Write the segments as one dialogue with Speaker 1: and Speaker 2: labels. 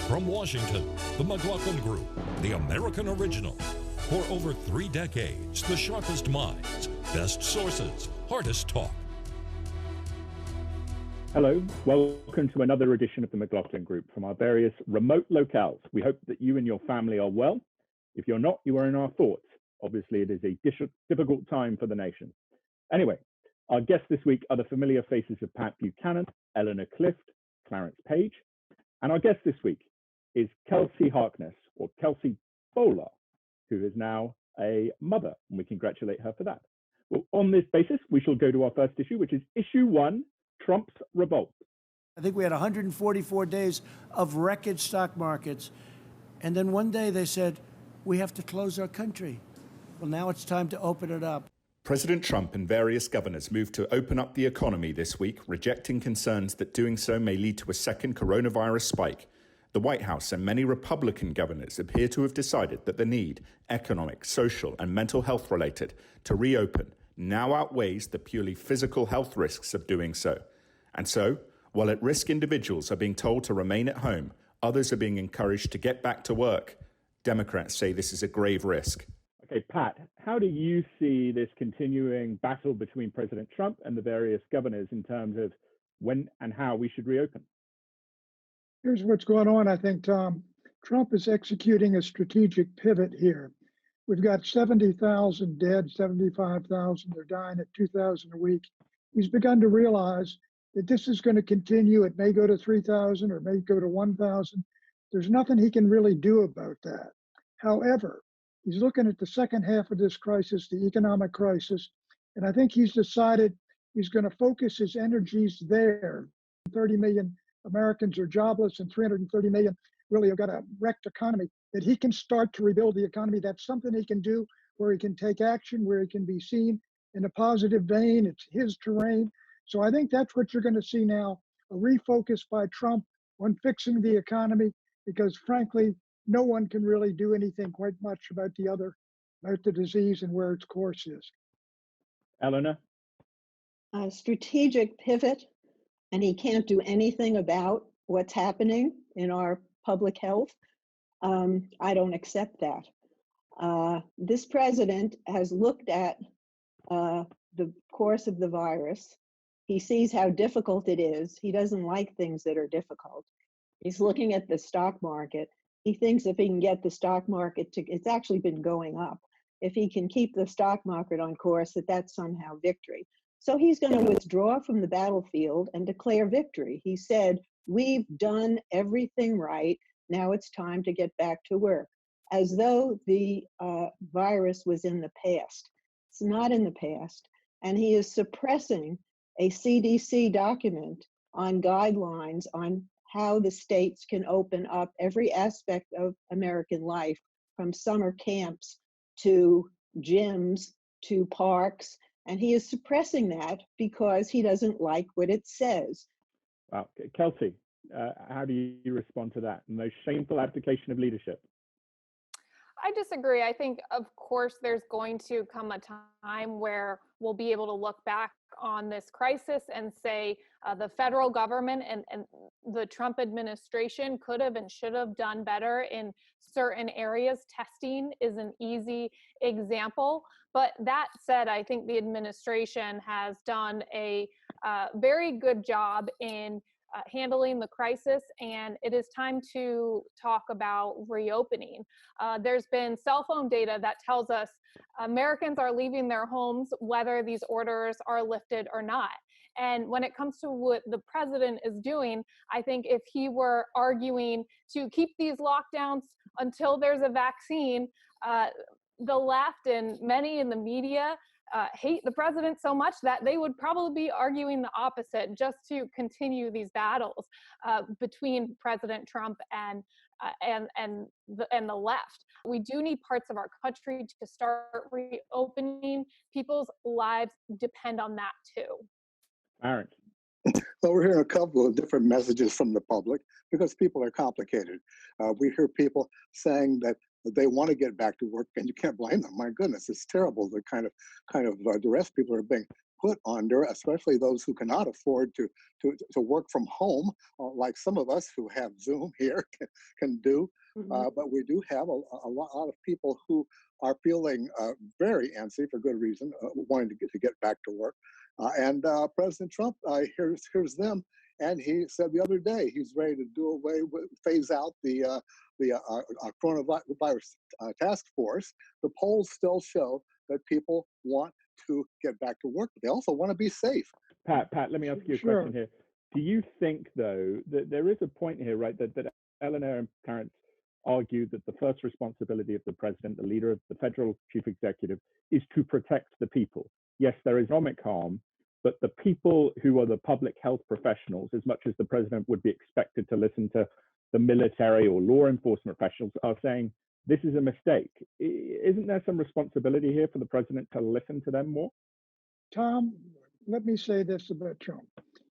Speaker 1: From Washington, the McLaughlin Group, the American original. For over 3 decades, the sharpest minds, best sources, hardest talk.
Speaker 2: Hello, welcome to another edition of the McLaughlin Group from our various remote locales. We hope that you and your family are well. If you're not, you are in our thoughts. Obviously, it is a difficult time for the nation. Anyway, our guests this week are the familiar faces of Pat Buchanan, Eleanor Clift, Clarence Page, and our guest this week is Kelsey Harkness, or Kelsey Bowler, who is now a mother, and we congratulate her for that. Well, on this basis, we shall go to our first issue, which is issue 1, Trump's revolt.
Speaker 3: I think we had 144 days of record stock markets, and then one day they said, we have to close our country. Well, now it's time to open it up.
Speaker 4: President Trump and various governors moved to open up the economy this week, rejecting concerns that doing so may lead to a second coronavirus spike. The White House and many Republican governors appear to have decided that the need, economic, social, and mental health related, to reopen now outweighs the purely physical health risks of doing so. And so, while at-risk individuals are being told to remain at home, others are being encouraged to get back to work. Democrats say this is a grave risk.
Speaker 2: Okay, Pat, how do you see this continuing battle between President Trump and the various governors in terms of when and how we should reopen?
Speaker 5: Here's what's going on, I think, Tom. Trump is executing a strategic pivot here. We've got 70,000 dead, 75,000. They're dying at 2,000 a week. He's begun to realize that this is going to continue. It may go to 3,000 or may go to 1,000. There's nothing he can really do about that. However, he's looking at the second half of this crisis, the economic crisis, and I think he's decided he's going to focus his energies there. 30 million Americans are jobless and 330 million really have got a wrecked economy, that he can start to rebuild the economy. That's something he can do, where he can take action, where he can be seen in a positive vein. It's his terrain. So I think that's what you're going to see now, a refocus by Trump on fixing the economy, because frankly, no one can really do anything quite much about the disease and where its course is.
Speaker 2: Eleanor?
Speaker 6: A strategic pivot, and he can't do anything about what's happening in our public health. I don't accept that. This president has looked at the course of the virus. He sees how difficult it is. He doesn't like things that are difficult. He's looking at the stock market. He thinks if he can get the stock market it's actually been going up. If he can keep the stock market on course, that's somehow victory. So he's going to withdraw from the battlefield and declare victory. He said, we've done everything right. Now it's time to get back to work, as though the virus was in the past. It's not in the past. And he is suppressing a CDC document on guidelines on how the states can open up every aspect of American life, from summer camps to gyms to parks. And he is suppressing that because he doesn't like what it says.
Speaker 2: Wow. Kelsey, how do you respond to that? The most shameful abdication of leadership.
Speaker 7: I disagree. I think, of course, there's going to come a time where we'll be able to look back on this crisis and say the federal government and the Trump administration could have and should have done better in certain areas. Testing is an easy example. But that said, I think the administration has done a very good job in handling the crisis, and it is time to talk about reopening. There's been cell phone data that tells us Americans are leaving their homes whether these orders are lifted or not. And when it comes to what the president is doing, I think if he were arguing to keep these lockdowns until there's a vaccine, the left and many in the media hate the president so much that they would probably be arguing the opposite, just to continue these battles between President Trump and the left. We do need parts of our country to start reopening. People's lives depend on that too.
Speaker 2: Aaron.
Speaker 8: Well, we're hearing a couple of different messages from the public because people are complicated. We hear people saying that they want to get back to work, and you can't blame them. My goodness, it's terrible the kind of duress people are being put under, especially those who cannot afford to work from home, like some of us who have Zoom here can do. But we do have a lot of people who are feeling very antsy for good reason, wanting to get back to work. And President Trump, here's them. And he said the other day he's ready to phase out the coronavirus task force. The polls still show that people want to get back to work, but they also want to be safe.
Speaker 2: Pat, let me ask you a question here. Do you think, though, that there is a point here, right, that Eleanor and Clarence argued that the first responsibility of the president, the leader of the federal chief executive, is to protect the people? Yes, there is economic harm, but the people who are the public health professionals, as much as the president would be expected to listen to the military or law enforcement professionals, are saying this is a mistake. Isn't there some responsibility here for the president to listen to them more?
Speaker 5: Tom, let me say this about Trump.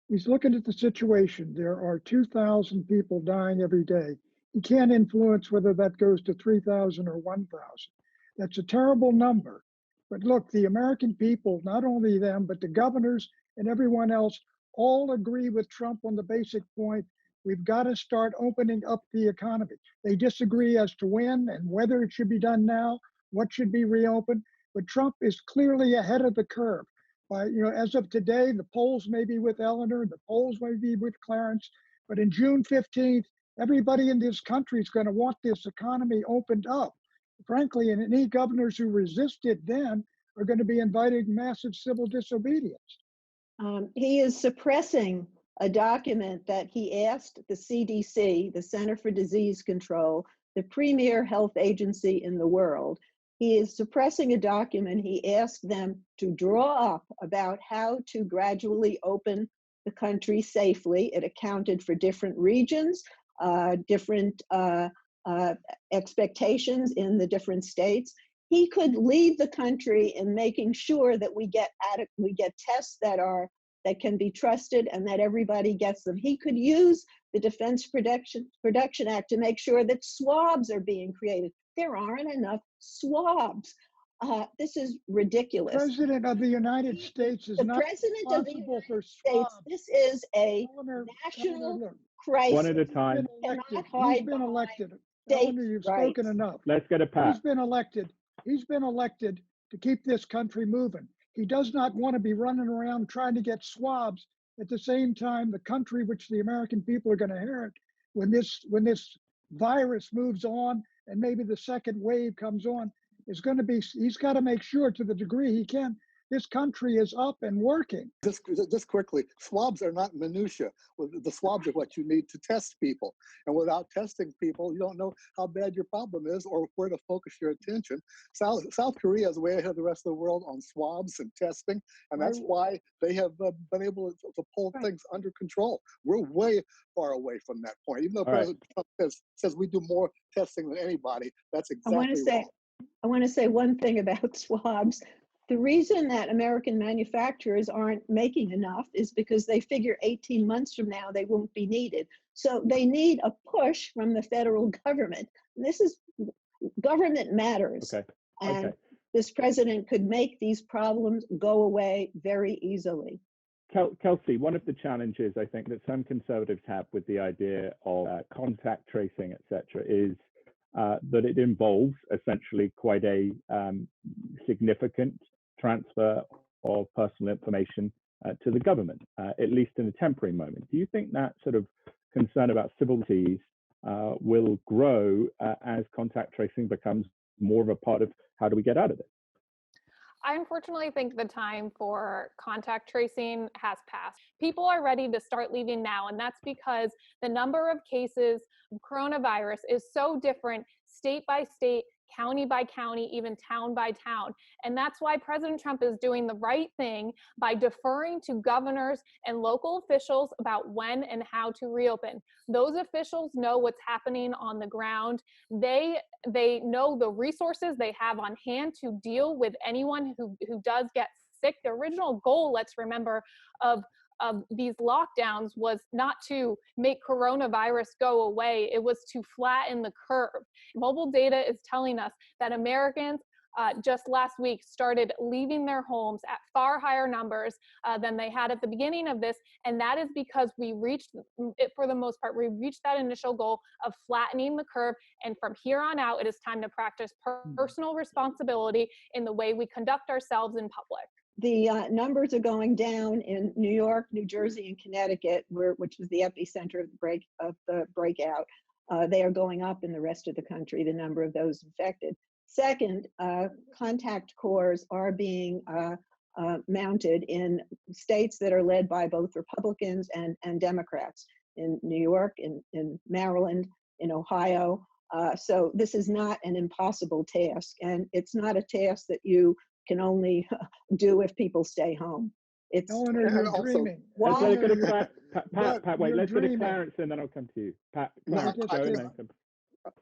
Speaker 5: He's looking at the situation. There are 2,000 people dying every day. He can't influence whether that goes to 3,000 or 1,000. That's a terrible number. But look, the American people, not only them, but the governors and everyone else, all agree with Trump on the basic point. We've got to start opening up the economy. They disagree as to when and whether it should be done now, what should be reopened. But Trump is clearly ahead of the curve. As of today, the polls may be with Eleanor, the polls may be with Clarence, but in June 15th, everybody in this country is going to want this economy opened up. Frankly, and any governors who resisted then are going to be inviting massive civil disobedience.
Speaker 6: He is suppressing a document that he asked the CDC, the Center for Disease Control, the premier health agency in the world. He is suppressing a document he asked them to draw up about how to gradually open the country safely. It accounted for different regions, different expectations in the different states. He could lead the country in making sure that we get tests that can be trusted and that everybody gets them. He could use the Defense Production Act to make sure that swabs are being created. There aren't enough swabs. This is ridiculous.
Speaker 5: The President of the United States is not responsible for swabs.
Speaker 6: This is a national crisis.
Speaker 2: One at a time.
Speaker 5: He's been elected. Eleanor, you've spoken enough.
Speaker 2: Let's get a Pat.
Speaker 5: He's been elected to keep this country moving. He does not want to be running around trying to get swabs. At the same time, the country which the American people are going to inherit when this virus moves on and maybe the second wave comes on is going to be, he's got to make sure to the degree he can, this country is up and working.
Speaker 8: Just quickly, swabs are not minutia. The swabs are what you need to test people. And without testing people, you don't know how bad your problem is or where to focus your attention. South Korea is way ahead of the rest of the world on swabs and testing, and that's why they have been able to pull things under control. We're way far away from that point. Even though President Trump says we do more testing than anybody, that's exactly wrong.
Speaker 6: I want to say one thing about swabs. The reason that American manufacturers aren't making enough is because they figure 18 months from now they won't be needed. So they need a push from the federal government. This is government matters. And this president could make these problems go away very easily.
Speaker 2: Kelsey, one of the challenges I think that some conservatives have with the idea of contact tracing, et cetera, is that it involves essentially quite a significant transfer of personal information to the government, at least in a temporary moment. Do you think that sort of concern about civil liberties will grow as contact tracing becomes more of a part of how do we get out of it?
Speaker 7: I unfortunately think the time for contact tracing has passed. People are ready to start leaving now, and that's because the number of cases of coronavirus is so different state by state, county by county, even town by town. And that's why President Trump is doing the right thing by deferring to governors and local officials about when and how to reopen. Those officials know what's happening on the ground. They know the resources they have on hand to deal with anyone who does get sick. The original goal, let's remember, of these lockdowns was not to make coronavirus go away. It was to flatten the curve. Mobile data is telling us that Americans just last week started leaving their homes at far higher numbers than they had at the beginning of this. And that is because we reached it, for the most part, we reached that initial goal of flattening the curve. And from here on out, it is time to practice personal responsibility in the way we conduct ourselves in public.
Speaker 6: The numbers are going down in New York, New Jersey, and Connecticut, which was the epicenter of the breakout. They are going up in the rest of the country, the number of those infected. Second, contact cores are being mounted in states that are led by both Republicans and Democrats, in New York, in Maryland, in Ohio. So this is not an impossible task, and it's not a task that you can only do if people stay home. It's
Speaker 5: Eleanor, you're dreaming.
Speaker 2: Let's
Speaker 6: why
Speaker 2: go to Pat, wait,
Speaker 5: you're
Speaker 2: let's go to
Speaker 5: dreaming.
Speaker 2: Clarence and then I'll come to you. Pat,
Speaker 8: No,
Speaker 2: Clarence,
Speaker 5: just-
Speaker 2: go and
Speaker 5: just-
Speaker 2: then come.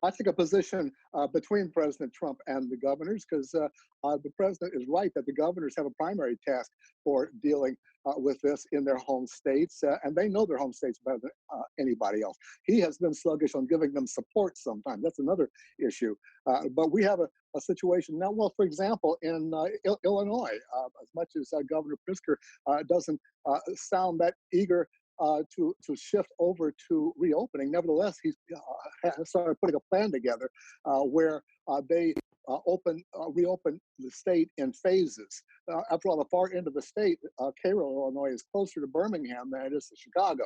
Speaker 8: I take a position between President Trump and the governors, because the president is right that the governors have a primary task for dealing with this in their home states, and they know their home states better than anybody else. He has been sluggish on giving them support sometimes. That's another issue. But we have a situation now, well, for example, in Illinois, as much as Governor Pritzker doesn't sound that eager to shift over to reopening. Nevertheless, he's started putting a plan together where they reopen the state in phases. After all, the far end of the state, Cairo, Illinois, is closer to Birmingham than it is to Chicago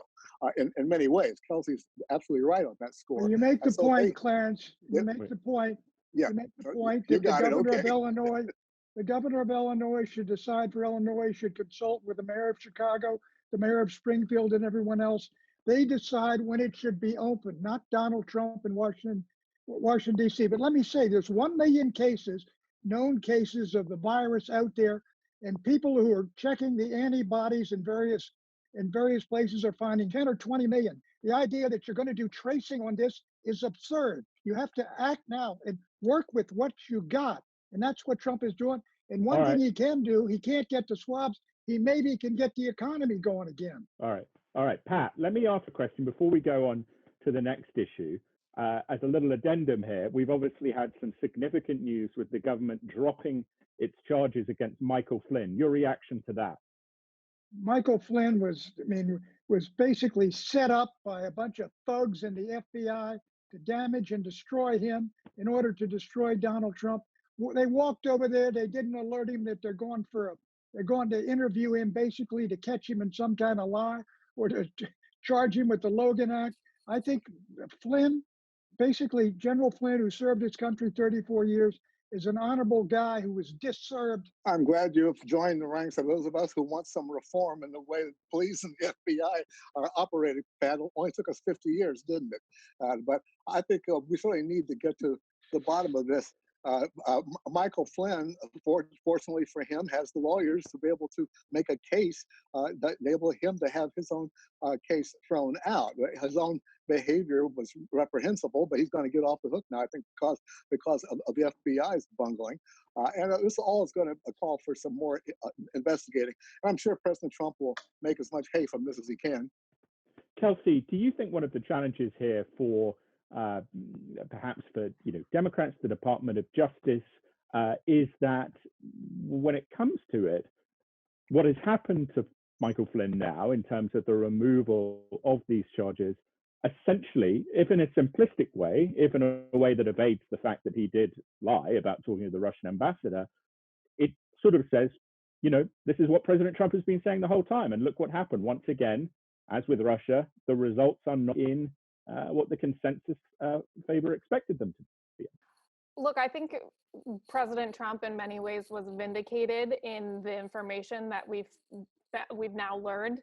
Speaker 8: in many ways. Kelsey's absolutely right on that score.
Speaker 5: Well, you make the
Speaker 8: And so
Speaker 5: point, Clarence. You
Speaker 8: Yeah.
Speaker 5: make the point.
Speaker 8: Yeah,
Speaker 5: You make the point
Speaker 8: you
Speaker 5: that the
Speaker 8: got it,
Speaker 5: governor of
Speaker 8: okay.
Speaker 5: Illinois, the governor of Illinois should decide for Illinois, should consult with the mayor of Chicago, the mayor of Springfield, and everyone else. They decide when it should be open, not Donald Trump in Washington, D.C. But let me say, there's 1 million cases, known cases of the virus out there, and people who are checking the antibodies in various places are finding 10 or 20 million. The idea that you're going to do tracing on this is absurd. You have to act now and work with what you got. And that's what Trump is doing. And one thing he can do, he can't get the swabs. He maybe can get the economy going again.
Speaker 2: All right, Pat, let me ask a question before we go on to the next issue. As a little addendum here, we've obviously had some significant news with the government dropping its charges against Michael Flynn. Your reaction to that?
Speaker 5: Michael Flynn was basically set up by a bunch of thugs in the FBI to damage and destroy him in order to destroy Donald Trump. They walked over there. They didn't alert him that they're going to interview him, basically to catch him in some kind of lie or to charge him with the Logan Act. I think Flynn, basically General Flynn, who served his country 34 years, is an honorable guy who was disturbed.
Speaker 8: I'm glad you have joined the ranks of those of us who want some reform in the way that police and the FBI are operating. Pat, it only took us 50 years, didn't it? But I think we really need to get to the bottom of this. Michael Flynn, fortunately for him, has the lawyers to be able to make a case, enable him to have his own case thrown out. His own behavior was reprehensible, but he's going to get off the hook now, I think, because of the FBI's bungling. And this all is going to call for some more investigating. And I'm sure President Trump will make as much hay from this as he can.
Speaker 2: Kelsey, do you think one of the challenges here for perhaps for Democrats, the Department of Justice, is that when it comes to it, what has happened to Michael Flynn now in terms of the removal of these charges, essentially, if in a simplistic way, if in a way that evades the fact that he did lie about talking to the Russian ambassador, it sort of says, this is what President Trump has been saying the whole time. And look what happened. Once again, as with Russia, the results are not in what the consensus favor expected them to be.
Speaker 7: Look, I think President Trump in many ways was vindicated in the information that we've now learned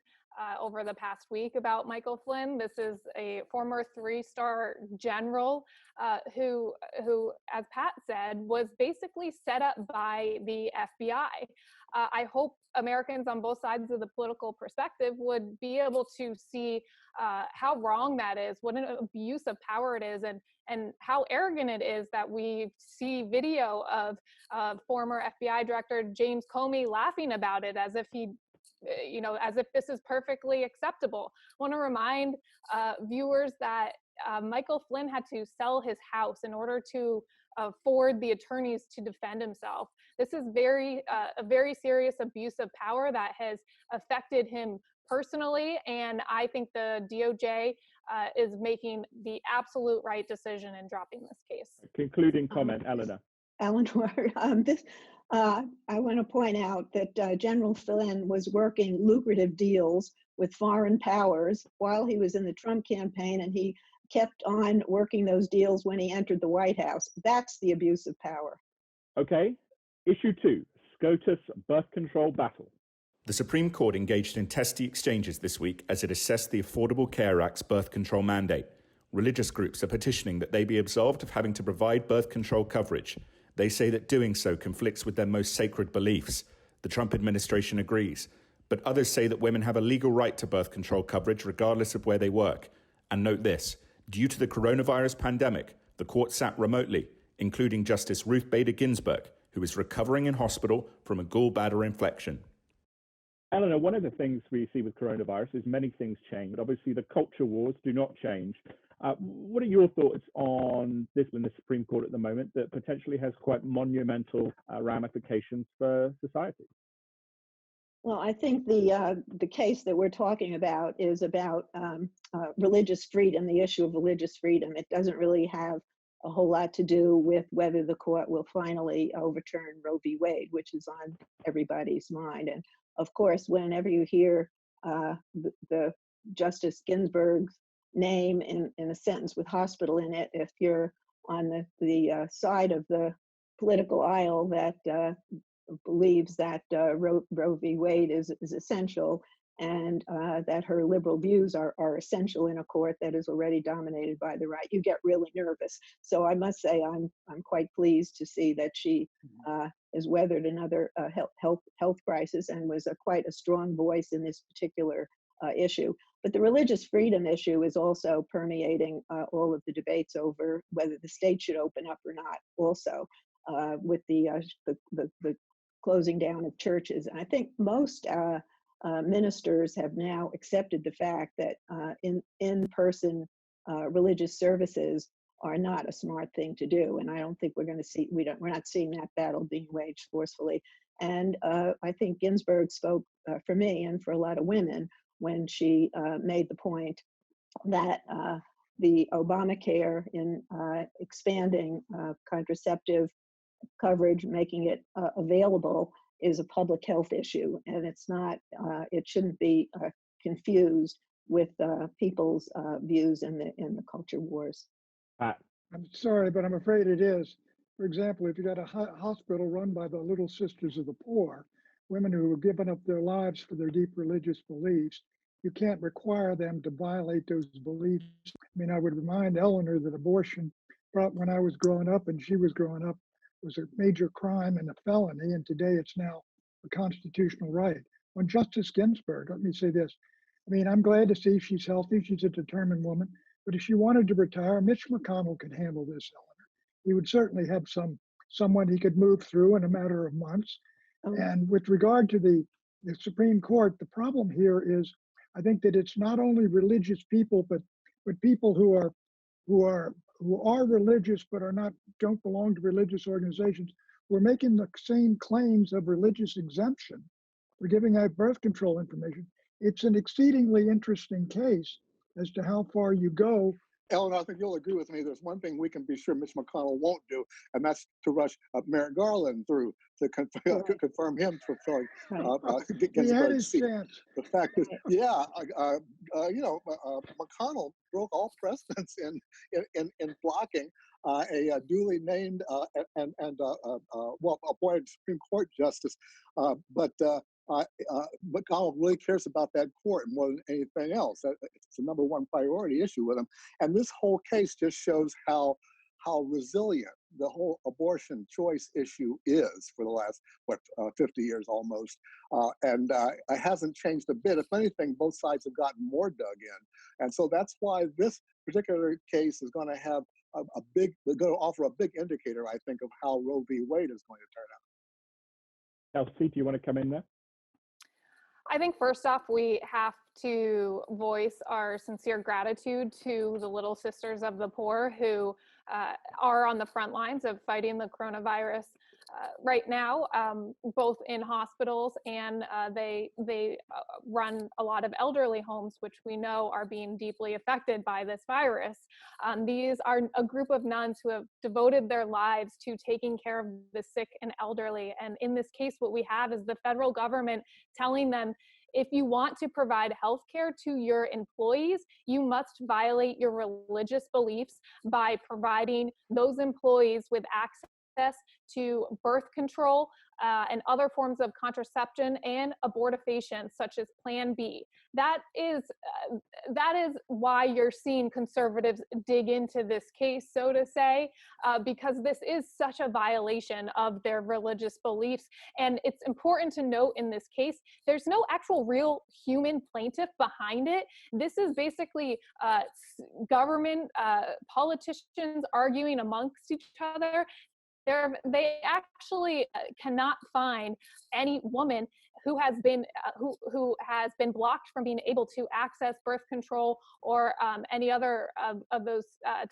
Speaker 7: over the past week about Michael Flynn. This is a former 3-star general who, as Pat said, was basically set up by the FBI. I hope Americans on both sides of the political perspective would be able to see how wrong that is, what an abuse of power it is, and how arrogant it is that we see video of former FBI Director James Comey laughing about it as if as if this is perfectly acceptable. I want to remind viewers that Michael Flynn had to sell his house in order to afford the attorneys to defend himself. This is a very serious abuse of power that has affected him personally, and I think the DOJ is making the absolute right decision in dropping this case.
Speaker 2: Concluding comment, Eleanor.
Speaker 6: Eleanor, I want to point out that General Flynn was working lucrative deals with foreign powers while he was in the Trump campaign, and he kept on working those deals when he entered the White House. That's the abuse of power.
Speaker 2: Okay. Issue 2, SCOTUS birth control battle.
Speaker 4: The Supreme Court engaged in testy exchanges this week as it assessed the Affordable Care Act's birth control mandate. Religious groups are petitioning that they be absolved of having to provide birth control coverage. They say that doing so conflicts with their most sacred beliefs. The Trump administration agrees. But others say that women have a legal right to birth control coverage regardless of where they work. And note this, due to the coronavirus pandemic, the court sat remotely, including Justice Ruth Bader Ginsburg, who is recovering in hospital from a gallbladder infection.
Speaker 2: Eleanor, one of the things we see with coronavirus is many things change, but obviously the culture wars do not change. What are your thoughts on this in the Supreme Court at the moment that potentially has quite monumental ramifications for society?
Speaker 6: Well, I think the case that we're talking about is about religious freedom, the issue of religious freedom. It doesn't really have a whole lot to do with whether the court will finally overturn Roe v. Wade, which is on everybody's mind. And of course, whenever you hear the Justice Ginsburg's name in a sentence with hospital in it, if you're on the side of the political aisle that believes that Roe v. Wade is essential, and that her liberal views are essential in a court that is already dominated by the right, you get really nervous. So I must say I'm quite pleased to see that she has weathered another health crisis and was quite a strong voice in this particular issue. But the religious freedom issue is also permeating all of the debates over whether the state should open up or not. Also, with the closing down of churches, and I think most ministers have now accepted the fact that in-person religious services are not a smart thing to do, and I don't think we're going to see. We're not seeing that battle being waged forcefully. And I think Ginsburg spoke for me and for a lot of women when she made the point that the Obamacare in expanding contraceptive coverage, making it available, is a public health issue, and it's not. It shouldn't be confused with people's views in the culture wars.
Speaker 5: I'm sorry, but I'm afraid it is. For example, if you got a hospital run by the Little Sisters of the Poor, women who have given up their lives for their deep religious beliefs, you can't require them to violate those beliefs. I mean, I would remind Eleanor that abortion, when I was growing up and she was growing up, was a major crime and a felony, and today it's now a constitutional right. On Justice Ginsburg, let me say this. I mean, I'm glad to see she's healthy. She's a determined woman. But if she wanted to retire, Mitch McConnell could handle this, Eleanor. He would certainly have someone he could move through in a matter of months. And with regard to the Supreme Court, the problem here is, I think that it's not only religious people, but people who are religious but don't belong to religious organizations. We're making the same claims of religious exemption for giving out birth control information. It's an exceedingly interesting case as to how far you go.
Speaker 8: Ellen, I think you'll agree with me. There's one thing we can be sure Mitch McConnell won't do, and that's to rush Merrick Garland through to confirm him fulfilling Ginsburg's seat. The fact is, McConnell broke all precedents in blocking a duly named appointed Supreme Court justice, but McConnell really cares about that court more than anything else. It's the number one priority issue with him. And this whole case just shows how resilient the whole abortion choice issue is for the last 50 years almost, and it hasn't changed a bit. If anything, both sides have gotten more dug in, and so that's why this particular case is going to have going to offer a big indicator, I think, of how Roe v. Wade is going to turn out.
Speaker 2: Elsie, do you want to come in there?
Speaker 7: I think first off, we have to voice our sincere gratitude to the Little Sisters of the Poor who are on the front lines of fighting the coronavirus right now, both in hospitals, and they run a lot of elderly homes, which we know are being deeply affected by this virus. These are a group of nuns who have devoted their lives to taking care of the sick and elderly. And in this case, what we have is the federal government telling them, if you want to provide health care to your employees, you must violate your religious beliefs by providing those employees with access to birth control and other forms of contraception and abortifacient, such as Plan B. That is why you're seeing conservatives dig into this case, so to say, because this is such a violation of their religious beliefs. And it's important to note in this case, there's no actual real human plaintiff behind it. This is basically government politicians arguing amongst each other. They actually cannot find any woman who has been blocked from being able to access birth control or any other of those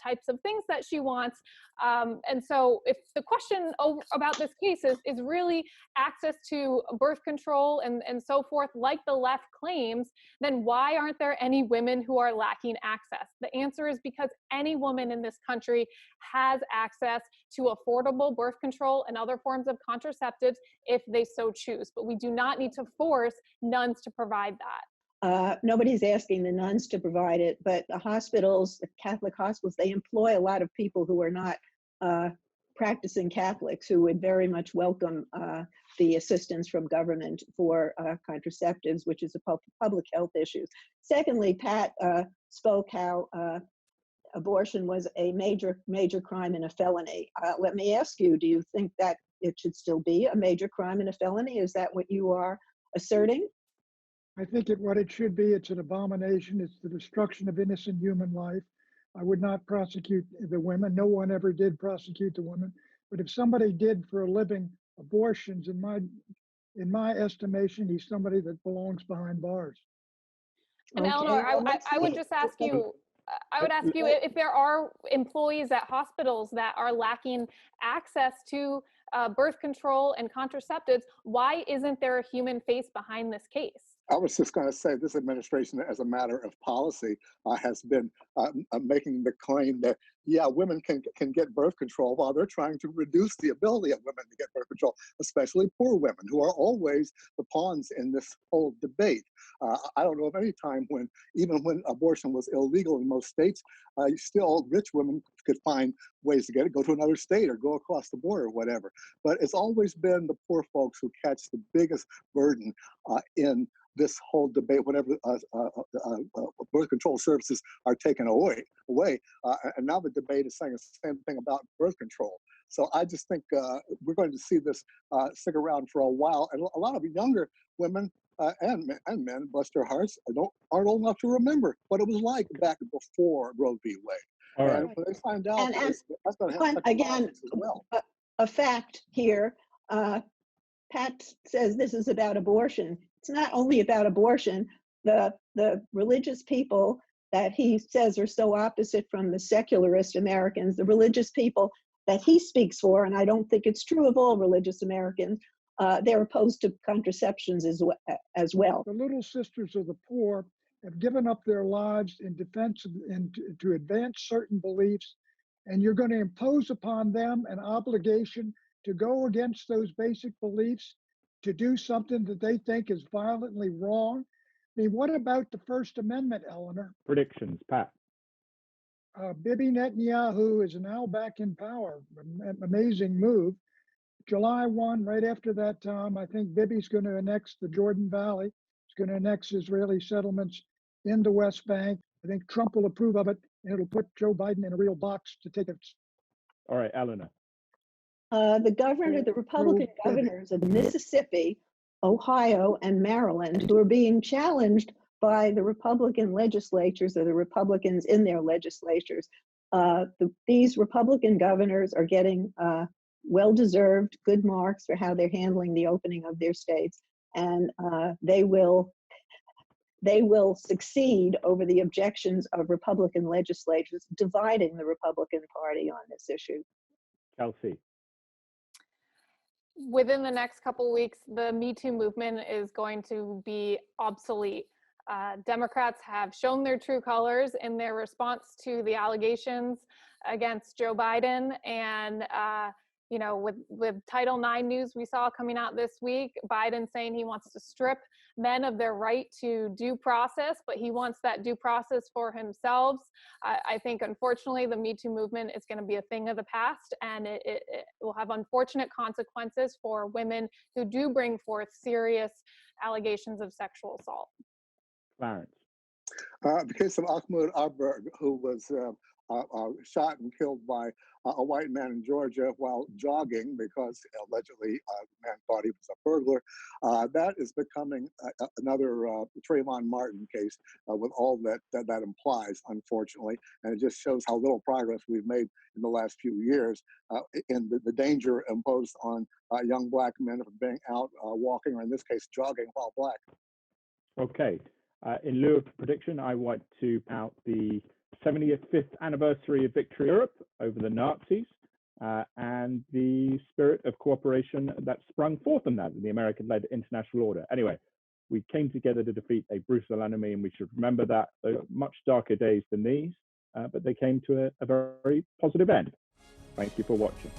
Speaker 7: types of things that she wants. And so if the question about this case is really access to birth control and so forth, like the left claims, then why aren't there any women who are lacking access? The answer is because any woman in this country has access to affordable birth control and other forms of contraceptives if they so choose. But we do not need to force nuns to provide that.
Speaker 6: Nobody's asking the nuns to provide it, but the hospitals, the Catholic hospitals, they employ a lot of people who are not practicing Catholics, who would very much welcome the assistance from government for contraceptives, which is a public health issue. Secondly, Pat spoke how abortion was a major crime and a felony. Let me ask you, do you think that it should still be a major crime and a felony? Is that what you are asserting?
Speaker 5: I think what it should be, it's an abomination. It's the destruction of innocent human life. I would not prosecute the women. No one ever did prosecute the women. But if somebody did for a living abortions, in my estimation, he's somebody that belongs behind bars.
Speaker 7: And okay. Eleanor, I would just ask you, I would ask you if there are employees at hospitals that are lacking access to birth control and contraceptives, why isn't there a human face behind this case?
Speaker 8: I was just going to say this administration, as a matter of policy, has been making the claim that, yeah, women can get birth control while they're trying to reduce the ability of women to get birth control, especially poor women, who are always the pawns in this whole debate. I don't know of any time when, even when abortion was illegal in most states, still rich women could find ways to get it, go to another state or go across the border or whatever. But it's always been the poor folks who catch the biggest burden in this whole debate, whenever birth control services are taken away. And now the debate is saying the same thing about birth control. So I just think we're going to see this stick around for a while. And a lot of younger women and men, bless their hearts, aren't old enough to remember what it was like back before Roe v. Wade.
Speaker 2: All right.
Speaker 8: And when they find out, that's going to have
Speaker 6: again,
Speaker 8: as well.
Speaker 6: A fact here, Pat says this is about abortion. It's not only about abortion. The religious people that he says are so opposite from the secularist Americans, the religious people that he speaks for, and I don't think it's true of all religious Americans, they're opposed to contraceptions as well.
Speaker 5: The Little Sisters of the Poor have given up their lives in defense and to advance certain beliefs, and you're going to impose upon them an obligation to go against those basic beliefs, to do something that they think is violently wrong. I mean, what about the First Amendment, Eleanor?
Speaker 2: Predictions, Pat.
Speaker 5: Bibi Netanyahu is now back in power. Amazing move. July 1, right after that time, I think Bibi's going to annex the Jordan Valley. He's going to annex Israeli settlements in the West Bank. I think Trump will approve of it, and it'll put Joe Biden in a real box to take it.
Speaker 2: All right, Eleanor.
Speaker 6: The Republican governors of Mississippi, Ohio, and Maryland, who are being challenged by the Republican legislatures or the Republicans in their legislatures. These Republican governors are getting well-deserved good marks for how they're handling the opening of their states, and they will they will succeed over the objections of Republican legislators dividing the Republican Party on this issue.
Speaker 2: Kelsey.
Speaker 7: Within the next couple weeks, the Me Too movement is going to be obsolete. Democrats have shown their true colors in their response to the allegations against Joe Biden. And, you know, with Title IX news we saw coming out this week, Biden saying he wants to strip men of their right to due process, but he wants that due process for himself. I think, unfortunately, the Me Too movement is going to be a thing of the past, and it will have unfortunate consequences for women who do bring forth serious allegations of sexual assault.
Speaker 2: Clarence.
Speaker 8: The case of Ahmaud Arbery, who was shot and killed by a white man in Georgia while jogging because allegedly the man thought he was a burglar. That is becoming another Trayvon Martin case with all that implies, unfortunately. And it just shows how little progress we've made in the last few years in the danger imposed on young black men from being out walking, or in this case, jogging while black.
Speaker 2: Okay. In lieu of prediction, I want to out the 75th anniversary of Victory Europe over the Nazis and the spirit of cooperation that sprung forth from that, the American-led international order. Anyway, we came together to defeat a brutal enemy, and we should remember that much darker days than these, but they came to a very positive end. Thank you for watching.